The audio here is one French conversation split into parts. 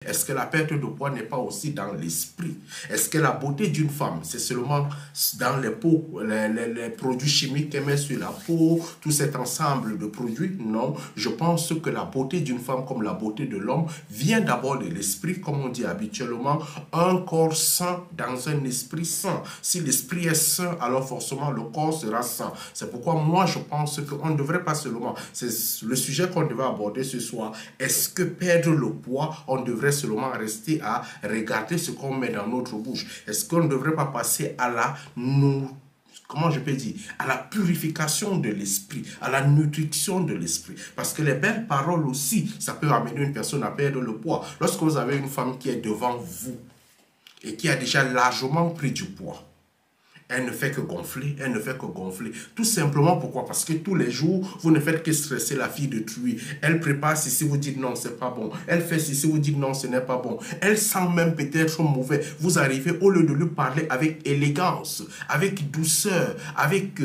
Est-ce que la perte de poids n'est pas aussi dans l'esprit? Est-ce que la beauté d'une femme, c'est seulement dans les peaux, les produits chimiques qu'elle met sur la peau, tout cet ensemble de produits? Non, je pense que la beauté d'une femme comme la beauté de l'homme vient d'abord de l'esprit, comme on dit habituellement, un corps sain dans un esprit sain. Si l'esprit est sain, alors forcément le corps sera sain. C'est pourquoi moi je pense qu'on ne devrait pas seulement, c'est le sujet qu'on devait aborder ce soir, est-ce que perdre le poids, on devrait seulement rester à regarder ce qu'on met dans notre bouche? Est-ce qu'on ne devrait pas passer à la comment je peux dire, à la purification de l'esprit, à la nutrition de l'esprit? Parce que les belles paroles aussi, ça peut amener une personne à perdre le poids. Lorsque vous avez une femme qui est devant vous et qui a déjà largement pris du poids, elle ne fait que gonfler, elle ne fait que gonfler. Tout simplement pourquoi? Parce que tous les jours, vous ne faites que stresser la fille de truie. Elle prépare si vous dites non, c'est pas bon. Elle fait si vous dites non, ce n'est pas bon. Elle sent même peut-être mauvais. Vous arrivez, au lieu de lui parler avec élégance, avec douceur, avec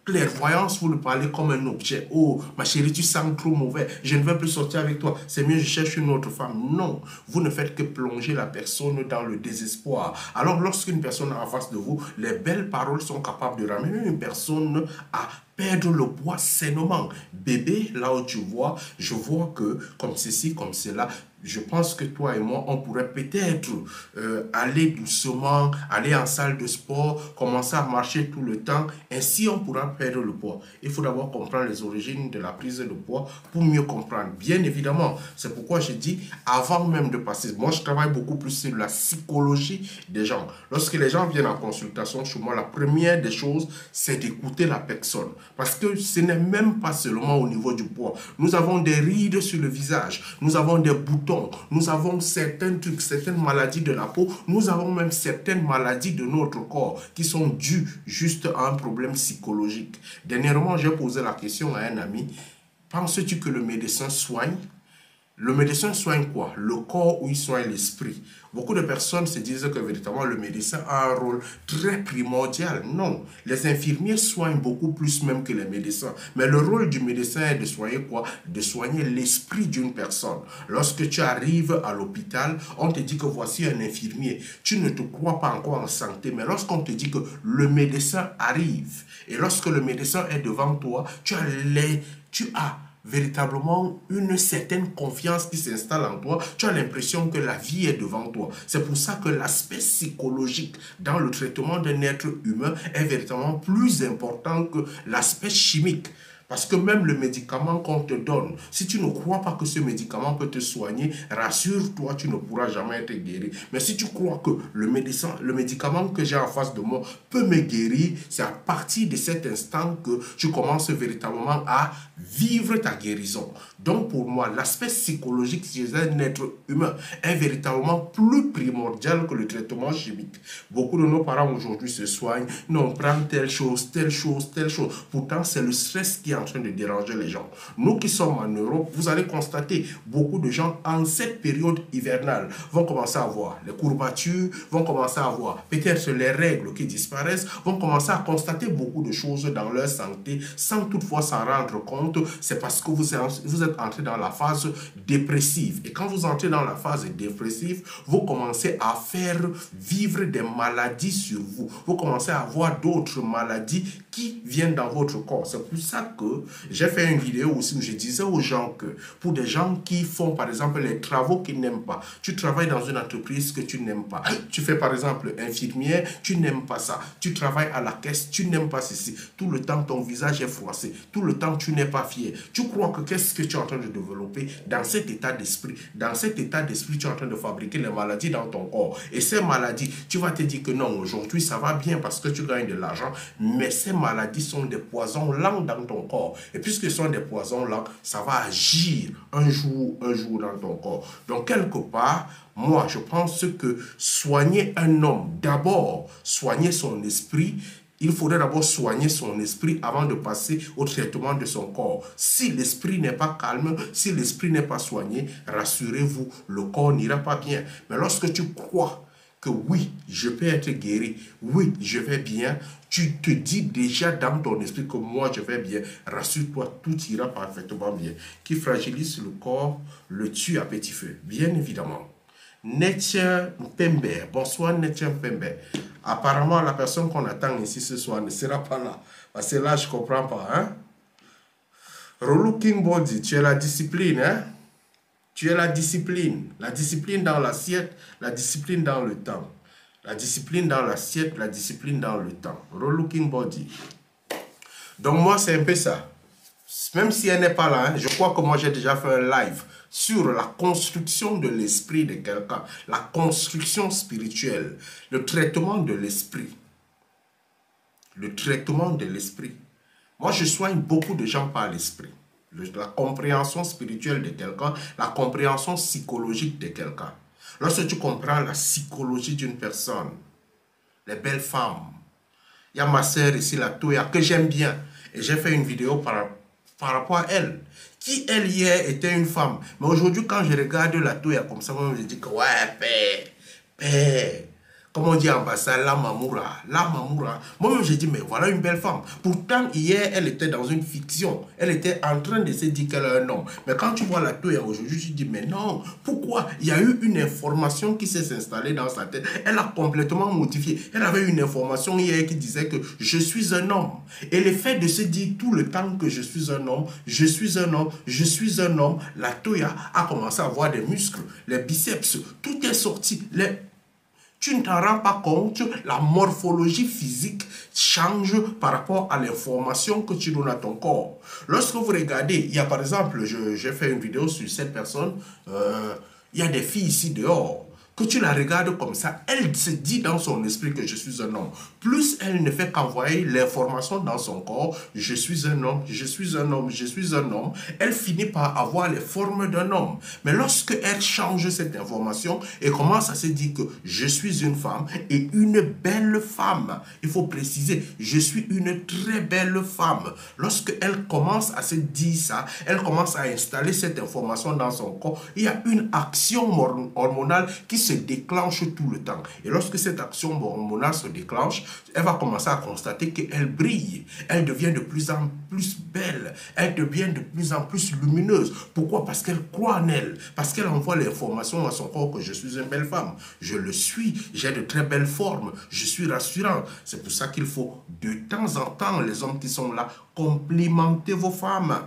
clairvoyance, vous le parlez comme un objet. Oh, ma chérie, tu sens trop mauvais. Je ne vais plus sortir avec toi. C'est mieux, je cherche une autre femme. Non, vous ne faites que plonger la personne dans le désespoir. Alors, lorsqu'une personne est en face de vous, les belles paroles sont capables de ramener une personne à perdre le poids sainement. Bébé, là où tu vois, je vois que comme ceci, comme cela, je pense que toi et moi, on pourrait peut-être aller doucement, aller en salle de sport, commencer à marcher tout le temps. Ainsi, on pourra perdre le poids. Il faut d'abord comprendre les origines de la prise de poids pour mieux comprendre. Bien évidemment, c'est pourquoi je dis, avant même de passer, moi je travaille beaucoup plus sur la psychologie des gens. Lorsque les gens viennent en consultation chez moi, la première des choses, c'est d'écouter la personne. Parce que ce n'est même pas seulement au niveau du poids. Nous avons des rides sur le visage, nous avons des boutons, nous avons certains trucs, certaines maladies de la peau, nous avons même certaines maladies de notre corps qui sont dues juste à un problème psychologique. Dernièrement, j'ai posé la question à un ami, penses-tu que le médecin soigne? Le médecin soigne quoi? Le corps ou il soigne l'esprit? Beaucoup de personnes se disent que véritablement le médecin a un rôle très primordial. Non, les infirmiers soignent beaucoup plus même que les médecins. Mais le rôle du médecin est de soigner quoi? De soigner l'esprit d'une personne. Lorsque tu arrives à l'hôpital, on te dit que voici un infirmier. Tu ne te crois pas encore en santé, mais lorsqu'on te dit que le médecin arrive, et lorsque le médecin est devant toi, tu as véritablement une certaine confiance qui s'installe en toi, tu as l'impression que la vie est devant toi. C'est pour ça que l'aspect psychologique dans le traitement d'un être humain est véritablement plus important que l'aspect chimique. Parce que même le médicament qu'on te donne, si tu ne crois pas que ce médicament peut te soigner, rassure-toi, tu ne pourras jamais être guéri. Mais si tu crois que le médicament que j'ai en face de moi peut me guérir, c'est à partir de cet instant que tu commences véritablement à vivre ta guérison. Donc pour moi, l'aspect psychologique chez un être humain est véritablement plus primordial que le traitement chimique. Beaucoup de nos parents aujourd'hui se soignent, non, prends telle chose, telle chose, telle chose. Pourtant, c'est le stress qui est en train de déranger les gens. Nous qui sommes en Europe, vous allez constater, beaucoup de gens en cette période hivernale vont commencer à avoir les courbatures, vont commencer à avoir peut-être les règles qui disparaissent, vont commencer à constater beaucoup de choses dans leur santé sans toutefois s'en rendre compte. C'est parce que vous êtes entré dans la phase dépressive. Et quand vous entrez dans la phase dépressive, vous commencez à faire vivre des maladies sur vous. Vous commencez à avoir d'autres maladies qui viennent dans votre corps. C'est pour ça que j'ai fait une vidéo aussi où je disais aux gens que pour des gens qui font par exemple les travaux qu'ils n'aiment pas, tu travailles dans une entreprise que tu n'aimes pas, tu fais par exemple infirmière, tu n'aimes pas ça, tu travailles à la caisse, tu n'aimes pas ceci, tout le temps ton visage est froissé, tout le temps tu n'es pas fier. Tu crois que qu'est-ce que tu es en train de développer dans cet état d'esprit? Dans cet état d'esprit, tu es en train de fabriquer les maladies dans ton corps. Et ces maladies, tu vas te dire que non, aujourd'hui ça va bien parce que tu gagnes de l'argent, mais ces maladies sont des poisons lents dans ton corps. Et puisque ce sont des poisons lents, ça va agir un jour dans ton corps. Donc quelque part, moi je pense que soigner un homme, d'abord soigner son esprit. Il faudrait d'abord soigner son esprit avant de passer au traitement de son corps. Si l'esprit n'est pas calme, si l'esprit n'est pas soigné, rassurez-vous, le corps n'ira pas bien. Mais lorsque tu crois que oui, je peux être guéri, oui, je vais bien, tu te dis déjà dans ton esprit que moi je vais bien, rassure-toi, tout ira parfaitement bien. Qui fragilise le corps, le tue à petit feu, bien évidemment. Netien Pembe. Bonsoir Netien Pembe. Apparemment, la personne qu'on attend ici ce soir ne sera pas là. Parce que là, je ne comprends pas. Hein? Relooking Body, tu es la discipline. Hein? Tu es la discipline. La discipline dans l'assiette, la discipline dans le temps. La discipline dans l'assiette, la discipline dans le temps. Relooking Body. Donc moi, c'est un peu ça. Même si elle n'est pas là, hein, je crois que moi, j'ai déjà fait un live sur la construction de l'esprit de quelqu'un. La construction spirituelle. Le traitement de l'esprit. Le traitement de l'esprit. Moi, je soigne beaucoup de gens par l'esprit. La compréhension spirituelle de quelqu'un, la compréhension psychologique de quelqu'un. Lorsque tu comprends la psychologie d'une personne, les belles femmes, il y a ma sœur ici, la Toya, que j'aime bien. Et j'ai fait une vidéo par rapport à elle. Qui, elle, hier, était une femme. Mais aujourd'hui, quand je regarde la Toya comme ça, moi, je dis que, ouais, paix. Comme on dit en Bassa, la Mamoura. Moi-même, j'ai dit, mais voilà une belle femme. Pourtant, hier, elle était dans une fiction. Elle était en train de se dire qu'elle a un homme. Mais quand tu vois la Toya aujourd'hui, tu te dis, mais non, pourquoi? Il y a eu une information qui s'est installée dans sa tête. Elle a complètement modifié. Elle avait une information hier qui disait que je suis un homme. Et le fait de se dire tout le temps que je suis un homme, je suis un homme, je suis un homme, la Toya a commencé à avoir des muscles, les biceps, tout est sorti. Tu ne t'en rends pas compte, la morphologie physique change par rapport à l'information que tu donnes à ton corps. Lorsque vous regardez, il y a par exemple, j'ai fait une vidéo sur cette personne, il y a des filles ici dehors, que tu la regardes comme ça, elle se dit dans son esprit que je suis un homme. Plus elle ne fait qu'envoyer l'information dans son corps, je suis un homme, je suis un homme, je suis un homme, elle finit par avoir les formes d'un homme. Mais lorsque elle change cette information et commence à se dire que je suis une femme et une belle femme, il faut préciser, je suis une très belle femme. Lorsque elle commence à se dire ça, elle commence à installer cette information dans son corps, il y a une action hormonale qui se déclenche tout le temps. Et lorsque cette action hormonale se déclenche, elle va commencer à constater qu'elle brille. Elle devient de plus en plus belle. Elle devient de plus en plus lumineuse. Pourquoi? Parce qu'elle croit en elle. Parce qu'elle envoie l'information à son corps que je suis une belle femme. Je le suis. J'ai de très belles formes. Je suis rassurant. C'est pour ça qu'il faut de temps en temps, les hommes qui sont là, complimenter vos femmes.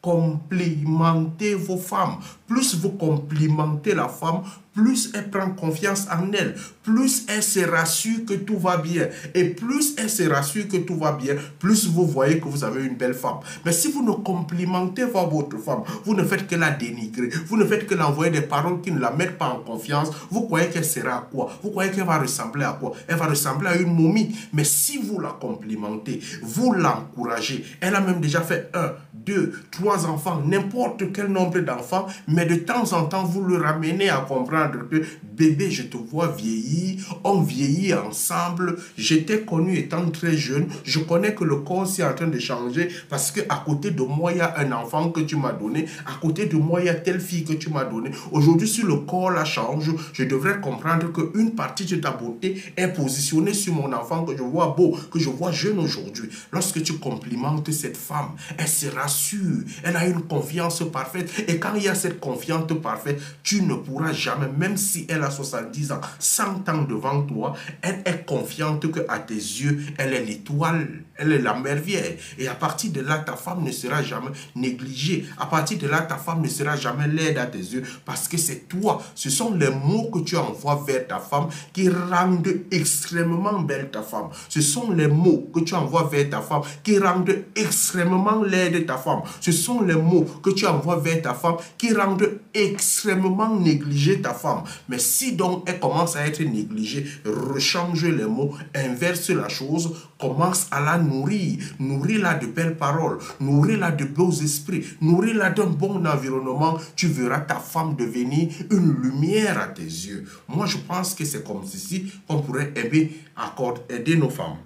Complimentez vos femmes. Plus vous complimentez la femme, plus elle prend confiance en elle, plus elle se rassure que tout va bien. Et plus elle se rassure que tout va bien, plus vous voyez que vous avez une belle femme. Mais si vous ne complimentez pas votre femme, vous ne faites que la dénigrer, vous ne faites que l'envoyer des paroles qui ne la mettent pas en confiance, vous croyez qu'elle sera à quoi? Vous croyez qu'elle va ressembler à quoi? Elle va ressembler à une momie. Mais si vous la complimentez, vous l'encouragez, elle a même déjà fait 1, 2, 3 enfants, n'importe quel nombre d'enfants, mais de temps en temps, vous le ramenez à comprendre que bébé, je te vois vieillir, on vieillit ensemble, j'étais connu étant très jeune, je connais que le corps est en train de changer parce que à côté de moi, il y a un enfant que tu m'as donné, à côté de moi, il y a telle fille que tu m'as donné. Aujourd'hui, si le corps la change, je devrais comprendre qu'une partie de ta beauté est positionnée sur mon enfant que je vois beau, que je vois jeune aujourd'hui. Lorsque tu complimentes cette femme, elle se rassure, elle a une confiance parfaite. Et quand il y a cette confiance parfaite, tu ne pourras jamais, même si elle a 70 ans, 100 ans devant toi, elle est confiante qu'à tes yeux, elle est l'étoile, elle est la merveille. Et à partir de là, ta femme ne sera jamais négligée. À partir de là, ta femme ne sera jamais laide à tes yeux parce que c'est toi. Ce sont les mots que tu envoies vers ta femme qui rendent extrêmement belle ta femme. Ce sont les mots que tu envoies vers ta femme qui rendent extrêmement laide ta femme. Ce sont les mots que tu envoies vers ta femme qui rendent extrêmement négligée ta femme. Mais si donc elle commence à être négligée, rechange les mots, inverse la chose, commence à la nourrir. Nourris-la de belles paroles, nourris-la de beaux esprits, nourris-la d'un bon environnement. Tu verras ta femme devenir une lumière à tes yeux. Moi, je pense que c'est comme ceci qu'on pourrait aider nos femmes.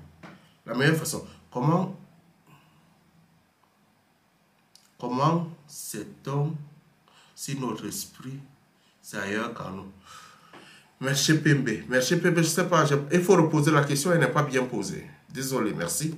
La meilleure façon. Comment sait-on si notre esprit c'est ailleurs qu'en nous? Merci Pembe. Merci Pembe, je ne sais pas. Il faut reposer la question, elle n'est pas bien posée. Désolé, merci.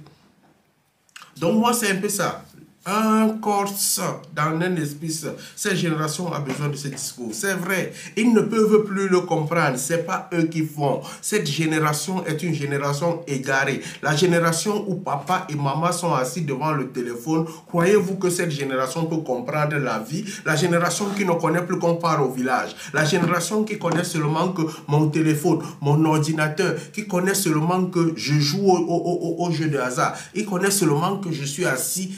Donc moi, c'est un peu ça. un corps sain, dans un esprit sain. Cette génération a besoin de ce discours. C'est vrai, ils ne peuvent plus le comprendre. Ce n'est pas eux qui font. Cette génération est une génération égarée. La génération où papa et maman sont assis devant le téléphone. Croyez-vous que cette génération peut comprendre la vie? La génération qui ne connaît plus qu'on part au village. La génération qui connaît seulement que mon téléphone, mon ordinateur, qui connaît seulement que je joue au jeu de hasard. Ils connaissent seulement que je suis assis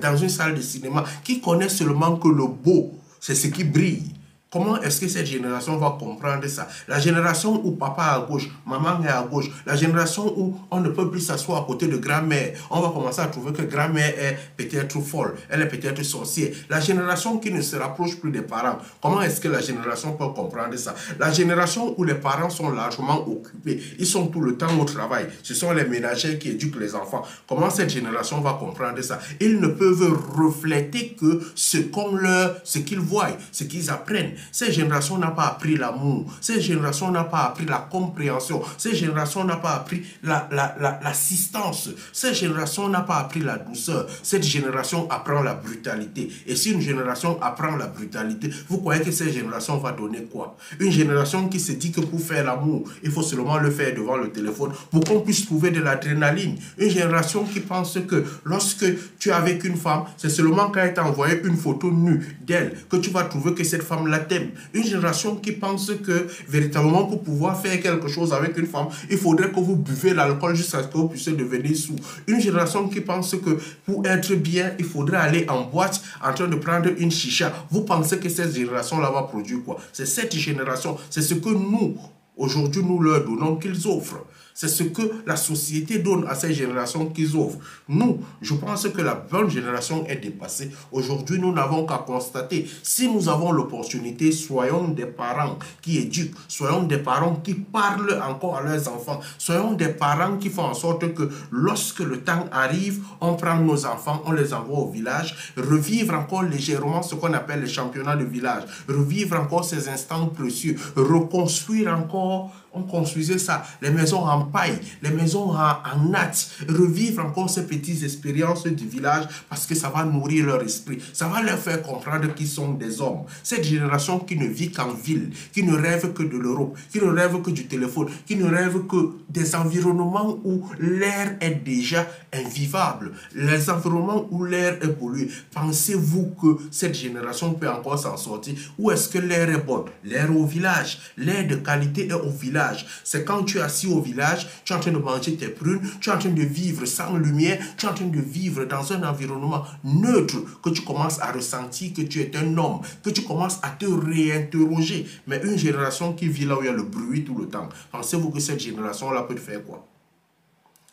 dans une salle de cinéma, qui connaît seulement que le beau, c'est ce qui brille. Comment est-ce que cette génération va comprendre ça? La génération où papa est à gauche, maman est à gauche, la génération où on ne peut plus s'asseoir à côté de grand-mère, on va commencer à trouver que grand-mère est peut-être folle, elle est peut-être sorcière. La génération qui ne se rapproche plus des parents, comment est-ce que la génération peut comprendre ça? La génération où les parents sont largement occupés, ils sont tout le temps au travail, ce sont les ménagères qui éduquent les enfants. Comment cette génération va comprendre ça? Ils ne peuvent refléter que ce qu'ils voient, ce qu'ils apprennent. Cette génération n'a pas appris l'amour. Cette génération n'a pas appris la compréhension. Cette génération n'a pas appris l'assistance. Cette génération n'a pas appris la douceur. Cette génération apprend la brutalité. Et si une génération apprend la brutalité, vous croyez que cette génération va donner quoi? Une génération qui se dit que pour faire l'amour, il faut seulement le faire devant le téléphone pour qu'on puisse trouver de l'adrénaline. Une génération qui pense que lorsque tu es avec une femme, c'est seulement quand elle t'a envoyé une photo nue d'elle que tu vas trouver que cette femme la t'aime. Une génération qui pense que véritablement pour pouvoir faire quelque chose avec une femme, il faudrait que vous buvez l'alcool jusqu'à ce que vous puissiez devenir sous. Une génération qui pense que pour être bien, il faudrait aller en boîte en train de prendre une chicha. Vous pensez que cette génération-là va produire quoi? C'est cette génération, c'est ce que nous, aujourd'hui, nous leur donnons qu'ils offrent. C'est ce que la société donne à ces générations qu'ils offrent. Nous, je pense que la bonne génération est dépassée. Aujourd'hui, nous n'avons qu'à constater. Si nous avons l'opportunité, soyons des parents qui éduquent. Soyons des parents qui parlent encore à leurs enfants. Soyons des parents qui font en sorte que lorsque le temps arrive, on prend nos enfants, on les envoie au village. Revivre encore légèrement ce qu'on appelle les championnats de village. Revivre encore ces instants précieux. Reconstruire encore. On construisait ça, les maisons en paille, les maisons en natte, revivre encore ces petites expériences du village parce que ça va nourrir leur esprit, ça va leur faire comprendre qu'ils sont des hommes. Cette génération qui ne vit qu'en ville, qui ne rêve que de l'Europe, qui ne rêve que du téléphone, qui ne rêve que des environnements où l'air est déjà invivable, les environnements où l'air est pollué. Pensez-vous que cette génération peut encore s'en sortir? Où est-ce que l'air est bon? L'air au village, l'air de qualité est au village. C'est quand tu es assis au village, tu es en train de manger tes prunes, tu es en train de vivre sans lumière, tu es en train de vivre dans un environnement neutre que tu commences à ressentir que tu es un homme, que tu commences à te réinterroger. Mais une génération qui vit là où il y a le bruit tout le temps, pensez-vous que cette génération-là peut faire quoi?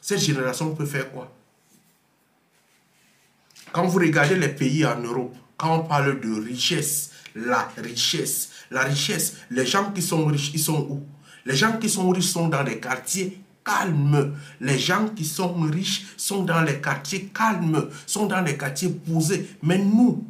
Cette génération peut faire quoi? Quand vous regardez les pays en Europe, quand on parle de richesse, la richesse, les gens qui sont riches, ils sont où? Les gens qui sont riches sont dans les quartiers calmes. Les gens qui sont riches sont dans les quartiers calmes, sont dans les quartiers posés. Mais nous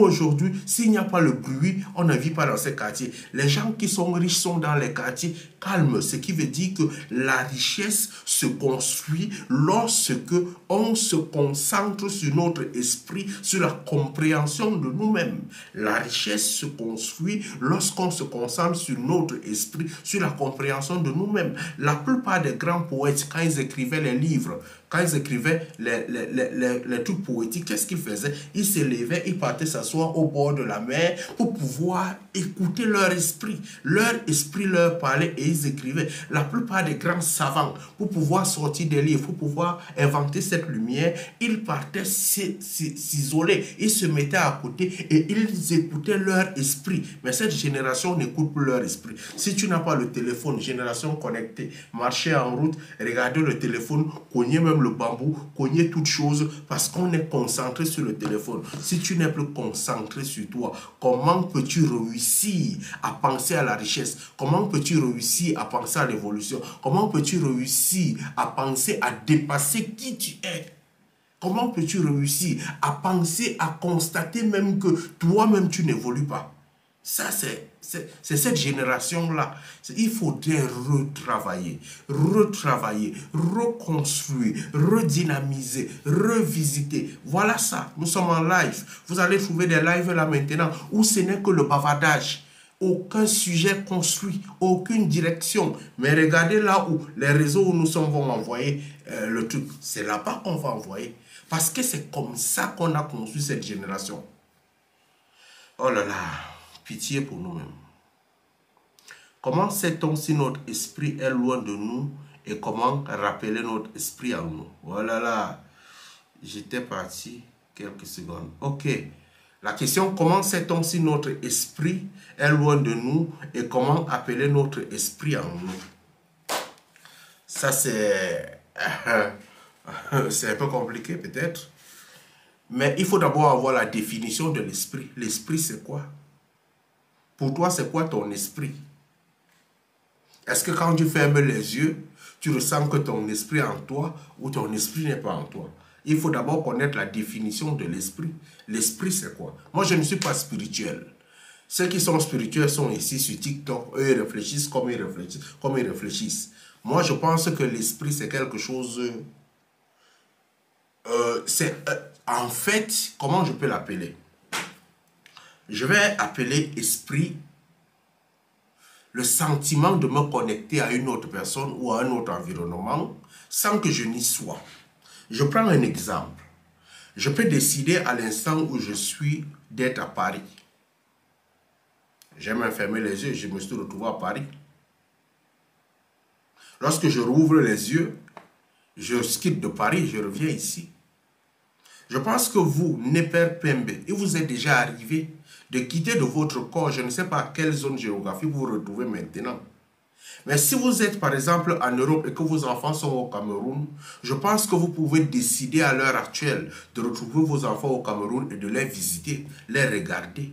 aujourd'hui, s'il n'y a pas le bruit, on ne vit pas dans ces quartiers. Les gens qui sont riches sont dans les quartiers calmes, ce qui veut dire que la richesse se construit lorsque on se concentre sur notre esprit, sur la compréhension de nous-mêmes. La richesse se construit lorsqu'on se concentre sur notre esprit, sur la compréhension de nous-mêmes. La plupart des grands poètes, quand ils écrivaient les livres, quand ils écrivaient les trucs poétiques, qu'est-ce qu'ils faisaient? Ils s'élevaient, ils partaient s'asseoir au bord de la mer pour pouvoir écouter leur esprit. Leur esprit leur parlait et ils écrivaient. La plupart des grands savants, pour pouvoir sortir des livres, pour pouvoir inventer cette lumière, ils partaient s'isoler. Ils se mettaient à côté et ils écoutaient leur esprit. Mais cette génération n'écoute plus leur esprit. Si tu n'as pas le téléphone, génération connectée, marcher en route, regarder le téléphone, cogner même le bambou, cogner toutes choses parce qu'on est concentré sur le téléphone. Si tu n'es plus concentré sur toi, comment peux-tu réussir à penser à la richesse? Comment peux-tu réussir à penser à l'évolution? Comment peux-tu réussir à penser à dépasser qui tu es? Comment peux-tu réussir à penser, à constater même que toi-même tu n'évolues pas? Ça, c'est C'est cette génération-là. Il faudrait retravailler, reconstruire, redynamiser, revisiter. Voilà ça. Nous sommes en live. Vous allez trouver des lives là maintenant où ce n'est que le bavardage. Aucun sujet construit, aucune direction. Mais regardez là où les réseaux où nous sommes vont envoyer le truc. C'est là-bas qu'on va envoyer. Parce que c'est comme ça qu'on a construit cette génération. Oh là là, pitié pour nous-mêmes. Comment sait-on si notre esprit est loin de nous et comment rappeler notre esprit à nous? Oh là là, j'étais parti quelques secondes. Ok. La question, comment sait-on si notre esprit est loin de nous et comment appeler notre esprit en nous? Ça, c'est un peu compliqué peut-être. Mais il faut d'abord avoir la définition de l'esprit. L'esprit, c'est quoi? Pour toi, c'est quoi ton esprit? Est-ce que quand tu fermes les yeux, tu ressens que ton esprit est en toi ou ton esprit n'est pas en toi? Il faut d'abord connaître la définition de l'esprit. L'esprit, c'est quoi? Moi, je ne suis pas spirituel. Ceux qui sont spirituels sont ici sur TikTok. Eux, ils réfléchissent comme ils réfléchissent. Moi, je pense que l'esprit, c'est quelque chose... en fait, comment je peux l'appeler? Je vais appeler esprit le sentiment de me connecter à une autre personne ou à un autre environnement sans que je n'y sois. Je prends un exemple. Je peux décider à l'instant où je suis d'être à Paris. J'aime fermer les yeux, je me suis retrouvé à Paris. Lorsque je rouvre les yeux, je quitte de Paris, je reviens ici. Je pense que vous, Neper Pembe, il vous est déjà arrivé de quitter de votre corps, je ne sais pas quelle zone géographique vous vous retrouvez maintenant. Mais si vous êtes par exemple en Europe et que vos enfants sont au Cameroun, je pense que vous pouvez décider à l'heure actuelle de retrouver vos enfants au Cameroun et de les visiter, les regarder.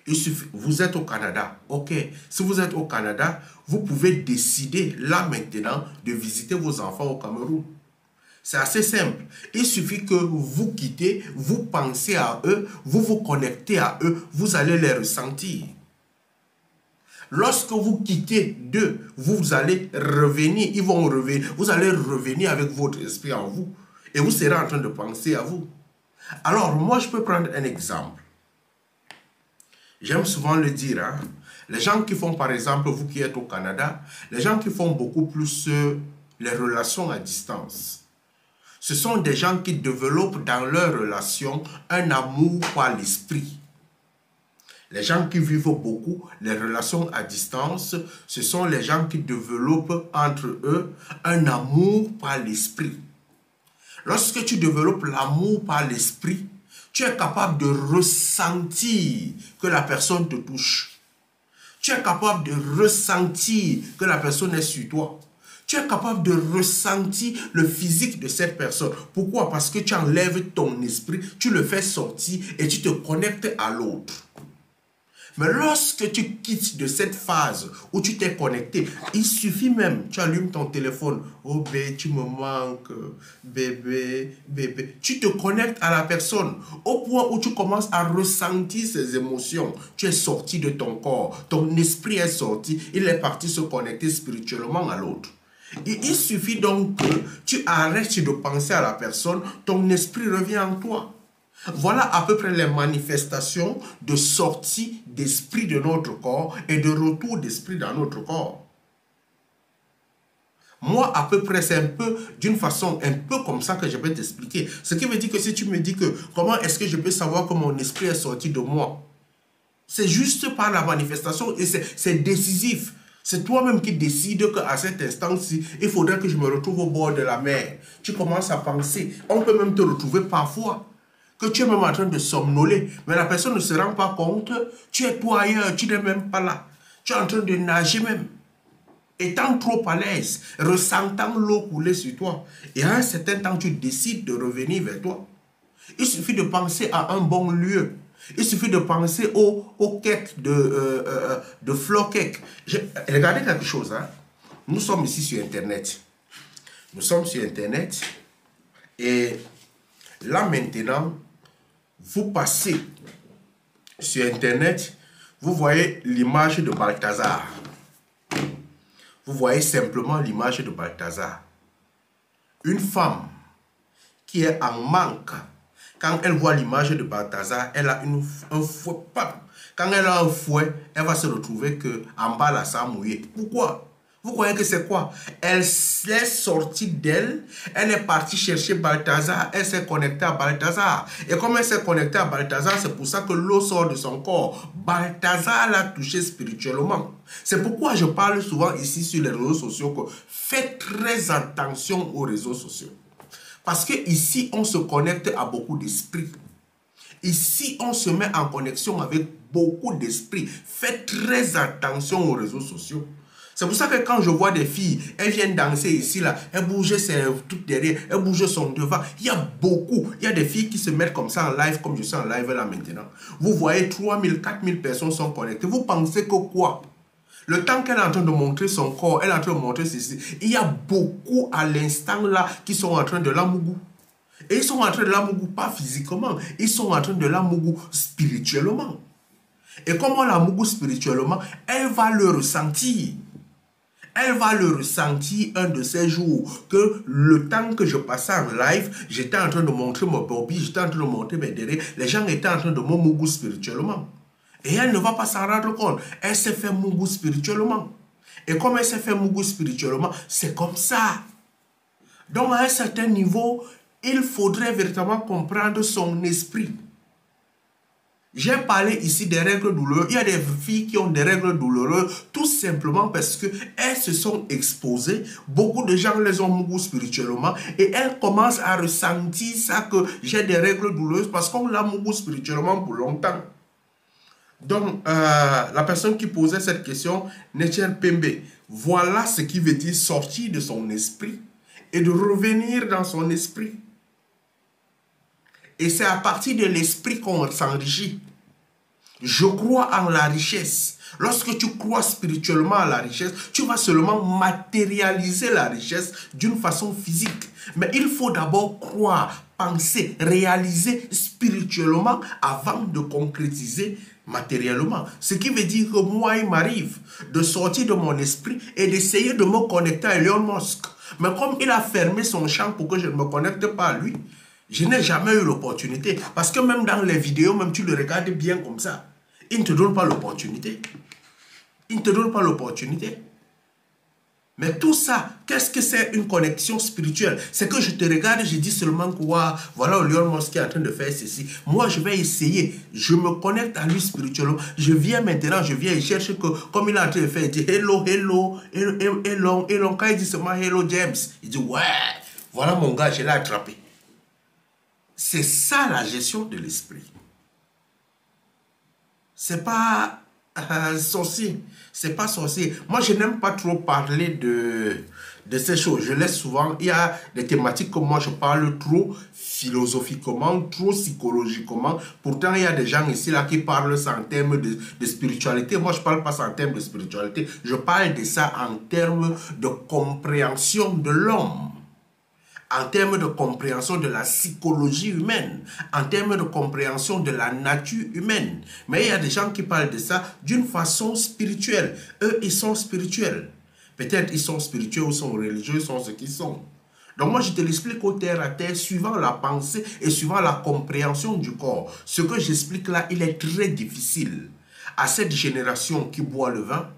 Il suffit, vous êtes au Canada, ok. Si vous êtes au Canada, vous pouvez décider là maintenant de visiter vos enfants au Cameroun. C'est assez simple. Il suffit que vous quittez, vous pensez à eux, vous vous connectez à eux, vous allez les ressentir. Lorsque vous quittez d'eux, vous allez revenir, ils vont revenir, vous allez revenir avec votre esprit en vous et vous serez en train de penser à vous. Alors, moi, je peux prendre un exemple. J'aime souvent le dire, hein? Les gens qui font, par exemple, vous qui êtes au Canada, les gens qui font beaucoup plus les relations à distance. Ce sont des gens qui développent dans leurs relations un amour par l'esprit. Les gens qui vivent beaucoup les relations à distance, ce sont les gens qui développent entre eux un amour par l'esprit. Lorsque tu développes l'amour par l'esprit, tu es capable de ressentir que la personne te touche. Tu es capable de ressentir que la personne est sur toi. Tu es capable de ressentir le physique de cette personne. Pourquoi? Parce que tu enlèves ton esprit, tu le fais sortir et tu te connectes à l'autre. Mais lorsque tu quittes de cette phase où tu t'es connecté, il suffit même, tu allumes ton téléphone. Oh bébé, tu me manques, bébé, bébé. Tu te connectes à la personne au point où tu commences à ressentir ses émotions. Tu es sorti de ton corps, ton esprit est sorti, il est parti se connecter spirituellement à l'autre. Il suffit donc que tu arrêtes de penser à la personne, ton esprit revient en toi. Voilà à peu près les manifestations de sortie d'esprit de notre corps et de retour d'esprit dans notre corps. Moi, à peu près, c'est un peu, d'une façon un peu comme ça que je vais t'expliquer. Ce qui veut dire que si tu me dis que comment est-ce que je peux savoir que mon esprit est sorti de moi, c'est juste par la manifestation et c'est décisif. C'est toi-même qui décides qu'à cet instant-ci, il faudrait que je me retrouve au bord de la mer. Tu commences à penser. On peut même te retrouver parfois que tu es même en train de somnoler, mais la personne ne se rend pas compte. Tu es toi ailleurs, tu n'es même pas là. Tu es en train de nager même. Étant trop à l'aise, ressentant l'eau couler sur toi. Et à un certain temps, tu décides de revenir vers toi. Il suffit de penser à un bon lieu. Il suffit de penser aux cakes de floor cake. Regardez quelque chose. Hein? Nous sommes ici sur Internet. Nous sommes sur Internet. Et là maintenant, vous passez sur Internet. Vous voyez l'image de Balthazar. Vous voyez simplement l'image de Balthazar. Une femme qui est en manque, quand elle voit l'image de Balthazar, elle a un fouet. Quand elle a un fouet, elle va se retrouver qu'en bas, là, ça a mouillé. Pourquoi? Vous croyez que c'est quoi? Elle est sortie d'elle, elle est partie chercher Balthazar, elle s'est connectée à Balthazar. Et comme elle s'est connectée à Balthazar, c'est pour ça que l'eau sort de son corps. Balthazar l'a touché spirituellement. C'est pourquoi je parle souvent ici sur les réseaux sociaux que faites très attention aux réseaux sociaux. Parce que ici, on se connecte à beaucoup d'esprits. Ici, on se met en connexion avec beaucoup d'esprits. Faites très attention aux réseaux sociaux. C'est pour ça que quand je vois des filles, elles viennent danser ici, là, elles bougent ses trucs derrière, elles bougent son devant. Il y a beaucoup, il y a des filles qui se mettent comme ça en live, comme je suis en live là maintenant. Vous voyez, 3000, 4000 personnes sont connectées. Vous pensez que quoi? Le temps qu'elle est en train de montrer son corps, elle est en train de montrer ceci. Il y a beaucoup à l'instant là qui sont en train de l'amougou. Et ils sont en train de l'amougou, pas physiquement, ils sont en train de l'amougou spirituellement. Et comme on l'amougou spirituellement, elle va le ressentir. Elle va le ressentir un de ces jours que le temps que je passais en live, j'étais en train de montrer mon bobby, j'étais en train de montrer mes derrière, les gens étaient en train de me mougou spirituellement. Et elle ne va pas s'en rendre compte. Elle s'est fait mougou spirituellement. Et comme elle s'est fait mougou spirituellement, c'est comme ça. Donc à un certain niveau, il faudrait véritablement comprendre son esprit. J'ai parlé ici des règles douloureuses. Il y a des filles qui ont des règles douloureuses tout simplement parce qu'elles se sont exposées. Beaucoup de gens les ont mougou spirituellement et elles commencent à ressentir ça que j'ai des règles douloureuses parce qu'on l'a mougou spirituellement pour longtemps. Donc, la personne qui posait cette question, Necher Pembe, voilà ce qui veut dire sortir de son esprit et de revenir dans son esprit. Et c'est à partir de l'esprit qu'on s'enrichit. Je crois en la richesse. Lorsque tu crois spirituellement à la richesse, tu vas seulement matérialiser la richesse d'une façon physique. Mais il faut d'abord croire, penser, réaliser spirituellement avant de concrétiser matériellement. Ce qui veut dire que moi, il m'arrive de sortir de mon esprit et d'essayer de me connecter à Elon Musk. Mais comme il a fermé son champ pour que je ne me connecte pas à lui, je n'ai jamais eu l'opportunité. Parce que même dans les vidéos, même tu le regardes bien comme ça, il ne te donne pas l'opportunité. Il ne te donne pas l'opportunité. Mais tout ça, qu'est-ce que c'est une connexion spirituelle? C'est que je te regarde et je dis seulement que wow, voilà Elon Musk qui est en train de faire ceci. Moi, je vais essayer. Je me connecte à lui spirituellement. Je viens maintenant, je viens et cherche que, comme il est en train de faire, il dit hello, hello, hello, hello, hello. Quand il dit seulement hello James, il dit ouais, voilà mon gars, je l'ai attrapé. C'est ça la gestion de l'esprit. C'est pas sorcier. C'est pas sorcier. Moi, je n'aime pas trop parler de ces choses. Je laisse souvent, il y a des thématiques que moi je parle trop philosophiquement, trop psychologiquement. Pourtant, il y a des gens ici là qui parlent ça en termes de spiritualité. Moi, je parle pas ça en termes de spiritualité. Je parle de ça en termes de compréhension de l'homme. En termes de compréhension de la psychologie humaine, en termes de compréhension de la nature humaine. Mais il y a des gens qui parlent de ça d'une façon spirituelle. Eux, ils sont spirituels. Peut-être ils sont spirituels ou sont religieux, ils sont ce qu'ils sont. Donc moi, je te l'explique au terre à terre, suivant la pensée et suivant la compréhension du corps. Ce que j'explique là, il est très difficile à cette génération qui boit le vin,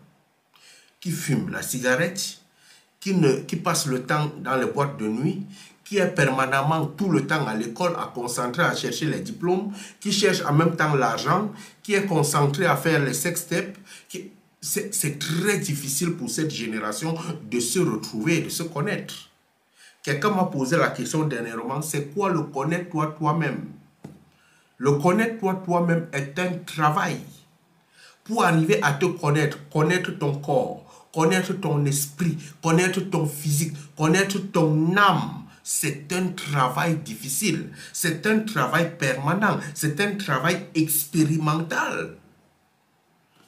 qui fume la cigarette, qui passe le temps dans les boîtes de nuit, qui est permanemment tout le temps à l'école, à concentrer à chercher les diplômes, qui cherche en même temps l'argent, qui est concentré à faire les sextapes. C'est très difficile pour cette génération de se retrouver, de se connaître. Quelqu'un m'a posé la question dernièrement, c'est quoi le connaître toi-même? Le connaître toi-même est un travail. Pour arriver à te connaître, connaître ton corps, connaître ton esprit, connaître ton physique, connaître ton âme, c'est un travail difficile. C'est un travail permanent. C'est un travail expérimental.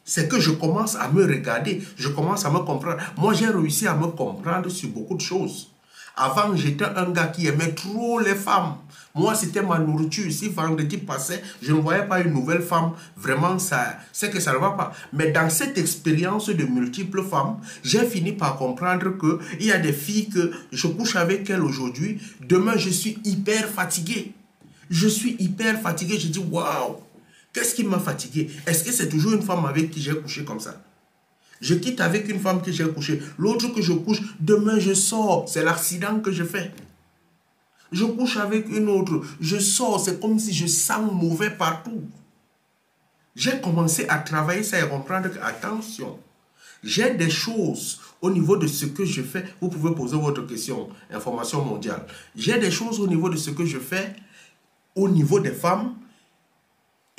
C'est que je commence à me regarder, je commence à me comprendre. Moi, j'ai réussi à me comprendre sur beaucoup de choses. Avant, j'étais un gars qui aimait trop les femmes. Moi, c'était ma nourriture. Si vendredi passait, je ne voyais pas une nouvelle femme. Vraiment, c'est que ça ne va pas. Mais dans cette expérience de multiples femmes, j'ai fini par comprendre qu'il y a des filles que je couche avec elles aujourd'hui. Demain, je suis hyper fatigué. Je suis hyper fatigué. Je dis, waouh, qu'est-ce qui m'a fatigué? Est-ce que c'est toujours une femme avec qui j'ai couché comme ça? Je quitte avec une femme que j'ai couché. L'autre que je couche, demain je sors. C'est l'accident que je fais. Je couche avec une autre. Je sors. C'est comme si je sens mauvais partout. J'ai commencé à travailler ça et comprendre que, attention, j'ai des choses au niveau de ce que je fais. Vous pouvez poser votre question. Information mondiale. J'ai des choses au niveau de ce que je fais, au niveau des femmes.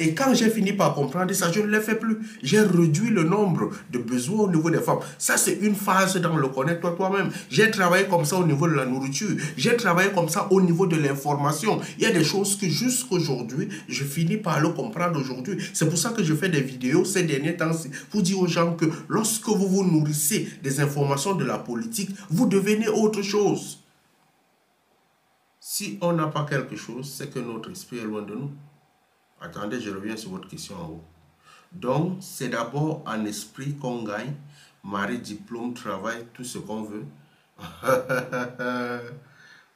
Et quand j'ai fini par comprendre ça, je ne l'ai fait plus. J'ai réduit le nombre de besoins au niveau des femmes. Ça, c'est une phase dans le connaître toi-même. J'ai travaillé comme ça au niveau de la nourriture. J'ai travaillé comme ça au niveau de l'information. Il y a des choses que jusqu'aujourd'hui, je finis par le comprendre aujourd'hui. C'est pour ça que je fais des vidéos ces derniers temps pour dire aux gens que lorsque vous vous nourrissez des informations de la politique, vous devenez autre chose. Si on n'a pas quelque chose, c'est que notre esprit est loin de nous. Attendez, je reviens sur votre question en haut. Donc, c'est d'abord en esprit qu'on gagne. Mari, diplôme, travail, tout ce qu'on veut.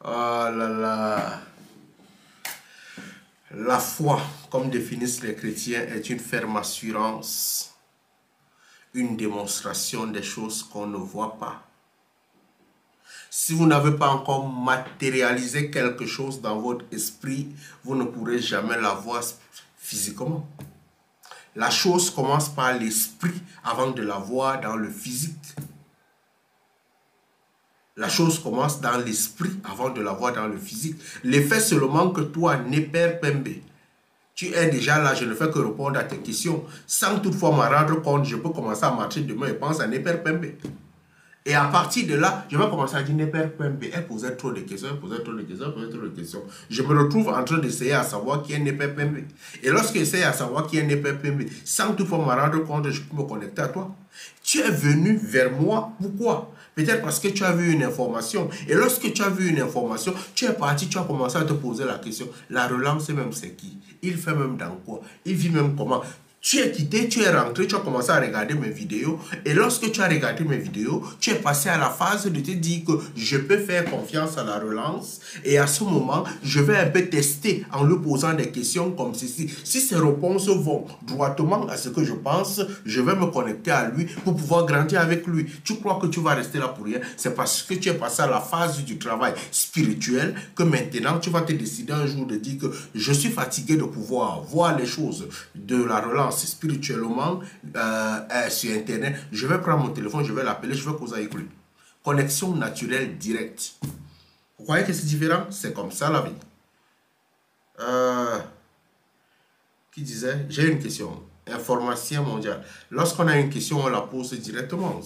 Oh là là. La foi, comme définissent les chrétiens, est une ferme assurance. Une démonstration des choses qu'on ne voit pas. Si vous n'avez pas encore matérialisé quelque chose dans votre esprit, vous ne pourrez jamais la voir physiquement. La chose commence par l'esprit avant de la voir dans le physique. La chose commence dans l'esprit avant de la voir dans le physique. L'effet seulement que toi, Néper Pembe, tu es déjà là, je ne fais que répondre à tes questions. Sans toutefois me rendre compte, je peux commencer à marcher demain et penser à Néper Pembe. Et à partir de là, je vais commencer à dire Néper Pembe. Elle posait trop de questions, elle posait trop de questions, elle posait trop de questions. Je me retrouve en train d'essayer à savoir qui est Néper Pembe. Et lorsque j'essaie à savoir qui est Néper Pembe, sans toutefois me rendre compte, je peux me connecter à toi. Tu es venu vers moi, pourquoi? Peut-être parce que tu as vu une information. Et lorsque tu as vu une information, tu es parti, tu as commencé à te poser la question. La relance même, c'est qui? Il fait même dans quoi? Il vit même comment? Tu es quitté, tu es rentré, tu as commencé à regarder mes vidéos. Et lorsque tu as regardé mes vidéos, tu es passé à la phase de te dire que je peux faire confiance à la relance. Et à ce moment, je vais un peu tester en lui posant des questions comme ceci. Si ces réponses vont droitement à ce que je pense, je vais me connecter à lui pour pouvoir grandir avec lui. Tu crois que tu vas rester là pour rien? C'est parce que tu es passé à la phase du travail spirituel que maintenant tu vas te décider un jour de dire que je suis fatigué de pouvoir voir les choses de la relance spirituellement sur internet. Je vais prendre mon téléphone, je vais l'appeler, je vais causer avec lui. Connexion naturelle directe. Vous croyez que c'est différent? C'est comme ça la vie. Qui disait? J'ai une question. Information mondiale. Lorsqu'on a une question, on la pose directement.